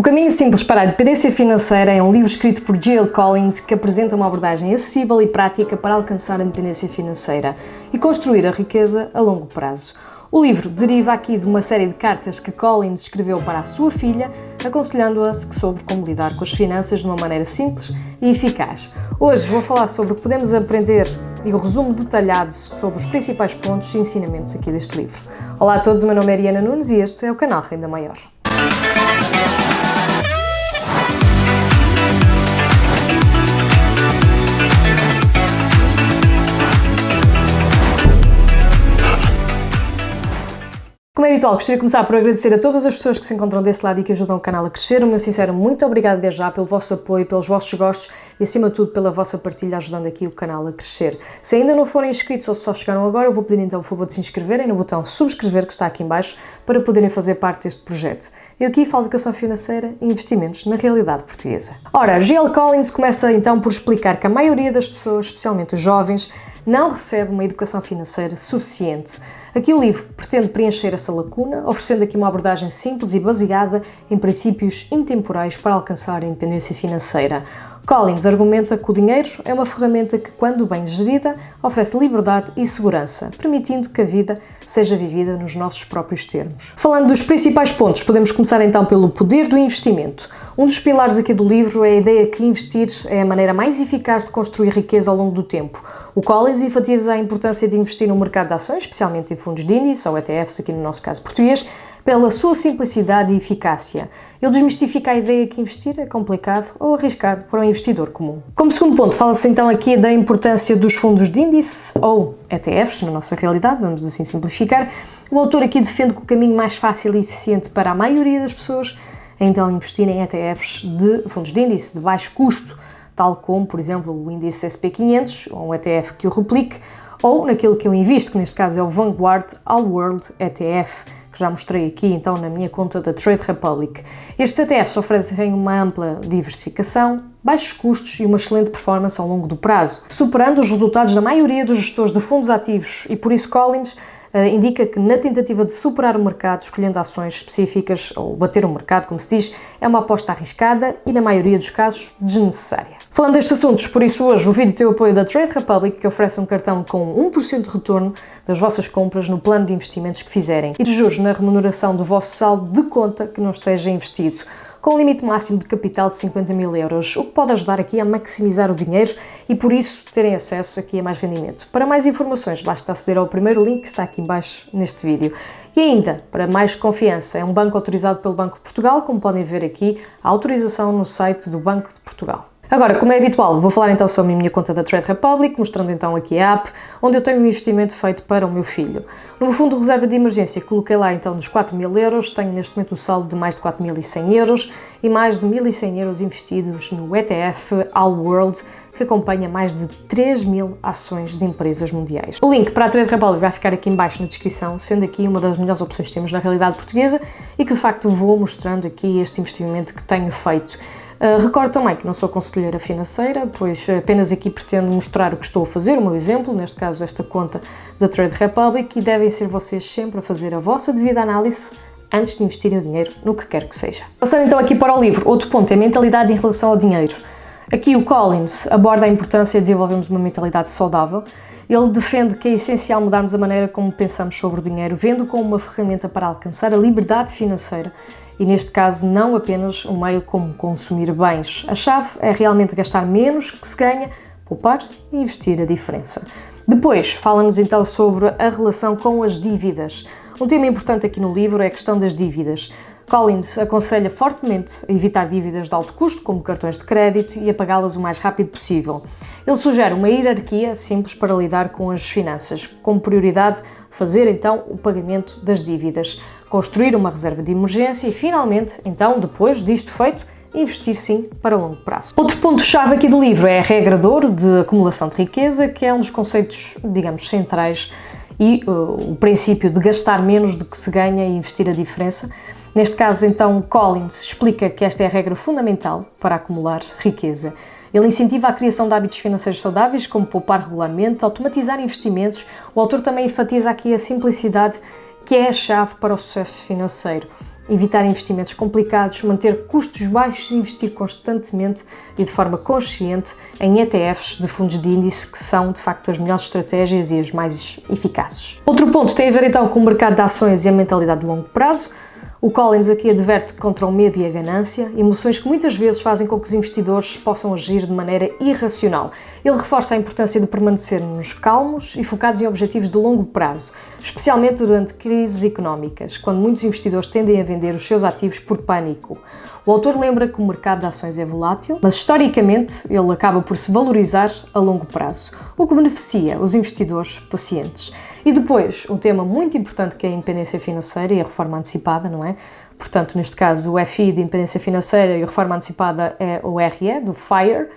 Caminho Simples para a Independência Financeira é um livro escrito por Jill Collins que apresenta uma abordagem acessível e prática para alcançar a independência financeira e construir a riqueza a longo prazo. O livro deriva aqui de uma série de cartas que Collins escreveu para a sua filha, aconselhando-a sobre como lidar com as finanças de uma maneira simples e eficaz. Hoje vou falar sobre o que podemos aprender e o resumo detalhado sobre os principais pontos e ensinamentos aqui deste livro. Olá a todos, o meu nome é Ariana Nunes e este é o canal Renda Maior. Como é habitual, gostaria de começar por agradecer a todas as pessoas que se encontram desse lado e que ajudam o canal a crescer. O meu sincero muito obrigado desde já pelo vosso apoio, pelos vossos gostos e acima de tudo pela vossa partilha ajudando aqui o canal a crescer. Se ainda não forem inscritos ou se só chegaram agora, eu vou pedir então o favor de se inscreverem no botão subscrever que está aqui em baixo para poderem fazer parte deste projeto. Eu aqui falo de educação financeira e investimentos na realidade portuguesa. Ora, Jill Collins começa então por explicar que a maioria das pessoas, especialmente os jovens, não recebe uma educação financeira suficiente. Aqui o livro pretende preencher essa lacuna, oferecendo aqui uma abordagem simples e baseada em princípios intemporais para alcançar a independência financeira. Collins argumenta que o dinheiro é uma ferramenta que, quando bem gerida, oferece liberdade e segurança, permitindo que a vida seja vivida nos nossos próprios termos. Falando dos principais pontos, podemos começar então pelo poder do investimento. Um dos pilares aqui do livro é a ideia que investir é a maneira mais eficaz de construir riqueza ao longo do tempo. O Collins enfatiza a importância de investir no mercado de ações, especialmente em fundos de índice ou ETFs, aqui no nosso caso português, pela sua simplicidade e eficácia. Ele desmistifica a ideia que investir é complicado ou arriscado para um investidor comum. Como segundo ponto, fala-se então aqui da importância dos fundos de índice, ou ETFs, na nossa realidade, vamos assim simplificar. O autor aqui defende que o caminho mais fácil e eficiente para a maioria das pessoas é então investir em ETFs de fundos de índice de baixo custo, tal como, por exemplo, o índice SP500, ou um ETF que o replique, ou naquilo que eu invisto, que neste caso é o Vanguard All World ETF, que já mostrei aqui então na minha conta da Trade Republic. Estes ETFs oferecem uma ampla diversificação, baixos custos e uma excelente performance ao longo do prazo, superando os resultados da maioria dos gestores de fundos ativos e por isso Collins indica que na tentativa de superar o mercado, escolhendo ações específicas ou bater o mercado, como se diz, é uma aposta arriscada e na maioria dos casos desnecessária. Falando destes assuntos, por isso hoje o vídeo tem o apoio da Trade Republic, que oferece um cartão com 1% de retorno das vossas compras no plano de investimentos que fizerem e de juros na remuneração do vosso saldo de conta que não esteja investido, com um limite máximo de capital de 50 mil euros, o que pode ajudar aqui a maximizar o dinheiro e por isso terem acesso aqui a mais rendimento. Para mais informações basta aceder ao primeiro link que está aqui em baixo neste vídeo. E ainda, para mais confiança, é um banco autorizado pelo Banco de Portugal, como podem ver aqui, a autorização no site do Banco de Portugal. Agora, como é habitual, vou falar então sobre a minha conta da Trade Republic, mostrando então aqui a app, onde eu tenho um investimento feito para o meu filho. No meu fundo de reserva de emergência, coloquei lá então nos 4 mil euros, tenho neste momento um saldo de mais de 4.100 euros e mais de 1.100 euros investidos no ETF All World, que acompanha mais de 3.000 ações de empresas mundiais. O link para a Trade Republic vai ficar aqui em baixo na descrição, sendo aqui uma das melhores opções que temos na realidade portuguesa e que de facto vou mostrando aqui este investimento que tenho feito. Recordo também que não sou conselheira financeira, pois apenas aqui pretendo mostrar o que estou a fazer, o meu exemplo, neste caso esta conta da Trade Republic, e devem ser vocês sempre a fazer a vossa devida análise antes de investirem o dinheiro no que quer que seja. Passando então aqui para o livro, outro ponto é a mentalidade em relação ao dinheiro. Aqui o Collins aborda a importância de desenvolvermos uma mentalidade saudável. Ele defende que é essencial mudarmos a maneira como pensamos sobre o dinheiro, vendo-o como uma ferramenta para alcançar a liberdade financeira e, neste caso, não apenas um meio como consumir bens. A chave é realmente gastar menos que se ganha, poupar e investir a diferença. Depois, fala-nos então sobre a relação com as dívidas. Um tema importante aqui no livro é a questão das dívidas. Collins aconselha fortemente a evitar dívidas de alto custo, como cartões de crédito, e a pagá-las o mais rápido possível. Ele sugere uma hierarquia simples para lidar com as finanças, como prioridade fazer então o pagamento das dívidas, construir uma reserva de emergência e finalmente, então, depois disto feito, investir sim para longo prazo. Outro ponto-chave aqui do livro é a regra de ouro de acumulação de riqueza, que é um dos conceitos, digamos, centrais e o princípio de gastar menos do que se ganha e investir a diferença. Neste caso, então, Collins explica que esta é a regra fundamental para acumular riqueza. Ele incentiva a criação de hábitos financeiros saudáveis, como poupar regularmente, automatizar investimentos. O autor também enfatiza aqui a simplicidade, que é a chave para o sucesso financeiro. evitar investimentos complicados, manter custos baixos e investir constantemente e de forma consciente em ETFs de fundos de índice, que são de facto as melhores estratégias e as mais eficazes. Outro ponto tem a ver então com o mercado de ações e a mentalidade de longo prazo. O Collins aqui adverte contra o medo e a ganância, emoções que muitas vezes fazem com que os investidores possam agir de maneira irracional. Ele reforça a importância de permanecermos calmos e focados em objetivos de longo prazo, especialmente durante crises económicas, quando muitos investidores tendem a vender os seus ativos por pânico. O autor lembra que o mercado de ações é volátil, mas historicamente ele acaba por se valorizar a longo prazo, o que beneficia os investidores pacientes. E depois, um tema muito importante que é a independência financeira e a reforma antecipada, não é? Portanto, neste caso, o FI de independência financeira e a reforma antecipada é o RE, do FIRE.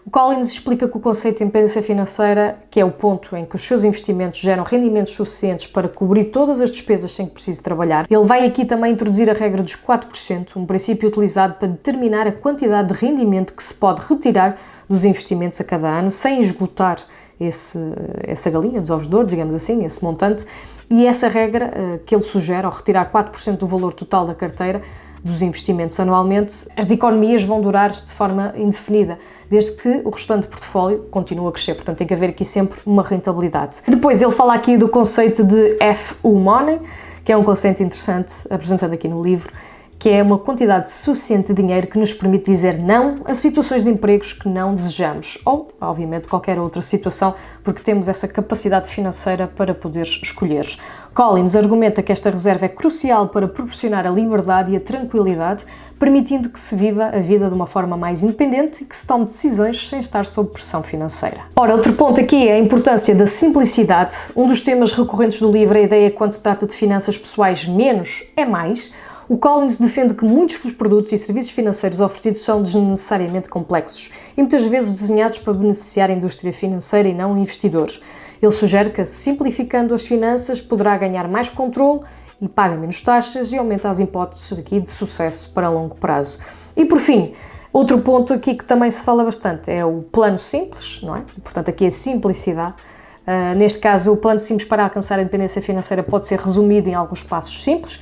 O Collins explica que o conceito de independência financeira, que é o ponto em que os seus investimentos geram rendimentos suficientes para cobrir todas as despesas sem que precise trabalhar. Ele vai aqui também introduzir a regra dos 4%, um princípio utilizado para determinar a quantidade de rendimento que se pode retirar dos investimentos a cada ano, sem esgotar essa galinha dos ovos de ouro, digamos assim, esse montante. E essa regra que ele sugere, ao retirar 4% do valor total da carteira dos investimentos anualmente, as economias vão durar de forma indefinida, desde que o restante portfólio continue a crescer. Portanto, tem que haver aqui sempre uma rentabilidade. Depois ele fala aqui do conceito de FU Money, que é um conceito interessante, apresentado aqui no livro, que é uma quantidade suficiente de dinheiro que nos permite dizer não a situações de empregos que não desejamos, ou, obviamente, qualquer outra situação, porque temos essa capacidade financeira para poder escolher. Collins argumenta que esta reserva é crucial para proporcionar a liberdade e a tranquilidade, permitindo que se viva a vida de uma forma mais independente e que se tome decisões sem estar sob pressão financeira. Ora, outro ponto aqui é a importância da simplicidade. Um dos temas recorrentes do livro é a ideia que quando se trata de finanças pessoais, menos é mais. O Collins defende que muitos dos produtos e serviços financeiros oferecidos são desnecessariamente complexos e muitas vezes desenhados para beneficiar a indústria financeira e não investidores. Ele sugere que, simplificando as finanças, poderá ganhar mais controle e paga menos taxas e aumenta as hipóteses aqui de sucesso para longo prazo. E por fim, outro ponto aqui que também se fala bastante é o plano simples, não é? Portanto, aqui a simplicidade. Neste caso, o plano simples para alcançar a independência financeira pode ser resumido em alguns passos simples.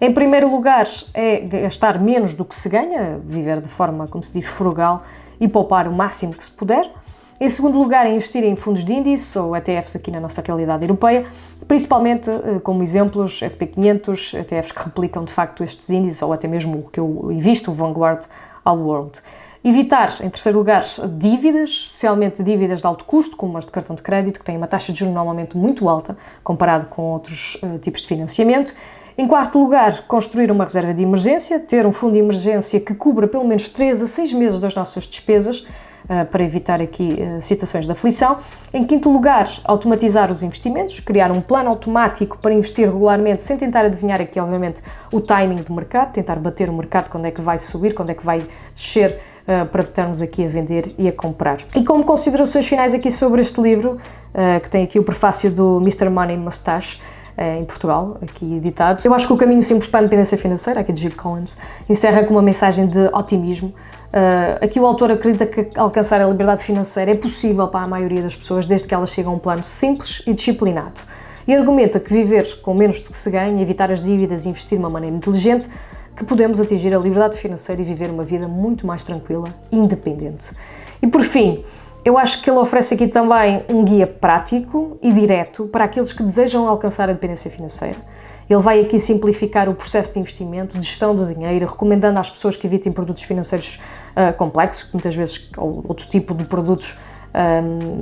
Em primeiro lugar, é gastar menos do que se ganha, viver de forma, como se diz, frugal e poupar o máximo que se puder. Em segundo lugar, é investir em fundos de índice ou ETFs aqui na nossa realidade europeia, principalmente como exemplos SP500, ETFs que replicam de facto estes índices ou até mesmo o que eu invisto, o Vanguard All World. Evitar, em terceiro lugar, dívidas, especialmente dívidas de alto custo, como as de cartão de crédito, que têm uma taxa de juros normalmente muito alta, comparado com outros tipos de financiamento. Em quarto lugar, construir uma reserva de emergência, ter um fundo de emergência que cubra pelo menos 3 a 6 meses das nossas despesas, para evitar aqui situações de aflição. Em quinto lugar, automatizar os investimentos, criar um plano automático para investir regularmente, sem tentar adivinhar aqui, obviamente, o timing do mercado, tentar bater o mercado, quando é que vai subir, quando é que vai descer, para estarmos aqui a vender e a comprar. E como considerações finais aqui sobre este livro, que tem aqui o prefácio do Mr. Money Mustache, em Portugal, aqui editado. Eu acho que o caminho simples para a independência financeira, aqui de Jim Collins, encerra com uma mensagem de otimismo. Aqui o autor acredita que alcançar a liberdade financeira é possível para a maioria das pessoas, desde que elas chegam a um plano simples e disciplinado. E argumenta que viver com menos do que se ganha, evitar as dívidas e investir de uma maneira inteligente, que podemos atingir a liberdade financeira e viver uma vida muito mais tranquila e independente. E por fim, eu acho que ele oferece aqui também um guia prático e direto para aqueles que desejam alcançar a independência financeira. Ele vai aqui simplificar o processo de investimento, de gestão do dinheiro, recomendando às pessoas que evitem produtos financeiros complexos, muitas vezes ou outro tipo de produtos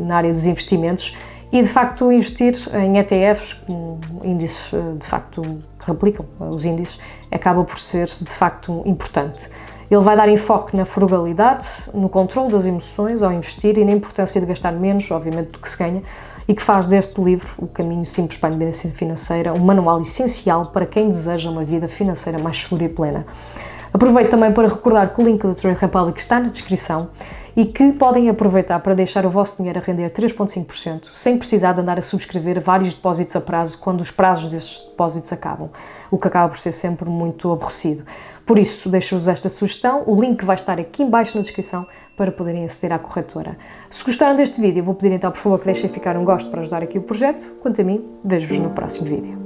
na área dos investimentos, e de facto investir em ETFs, com índices de facto que replicam os índices, acaba por ser de facto importante. Ele vai dar enfoque na frugalidade, no controle das emoções ao investir e na importância de gastar menos, obviamente, do que se ganha, e que faz deste livro, O Caminho Simples para a Independência Financeira, um manual essencial para quem deseja uma vida financeira mais segura e plena. Aproveito também para recordar que o link da Trade Republic está na descrição e que podem aproveitar para deixar o vosso dinheiro a render 3,5% sem precisar de andar a subscrever vários depósitos a prazo quando os prazos desses depósitos acabam, o que acaba por ser sempre muito aborrecido. Por isso, deixo-vos esta sugestão, o link vai estar aqui em baixo na descrição para poderem aceder à corretora. Se gostaram deste vídeo, vou pedir então por favor que deixem ficar um gosto para ajudar aqui o projeto. Quanto a mim, vejo-vos no próximo vídeo.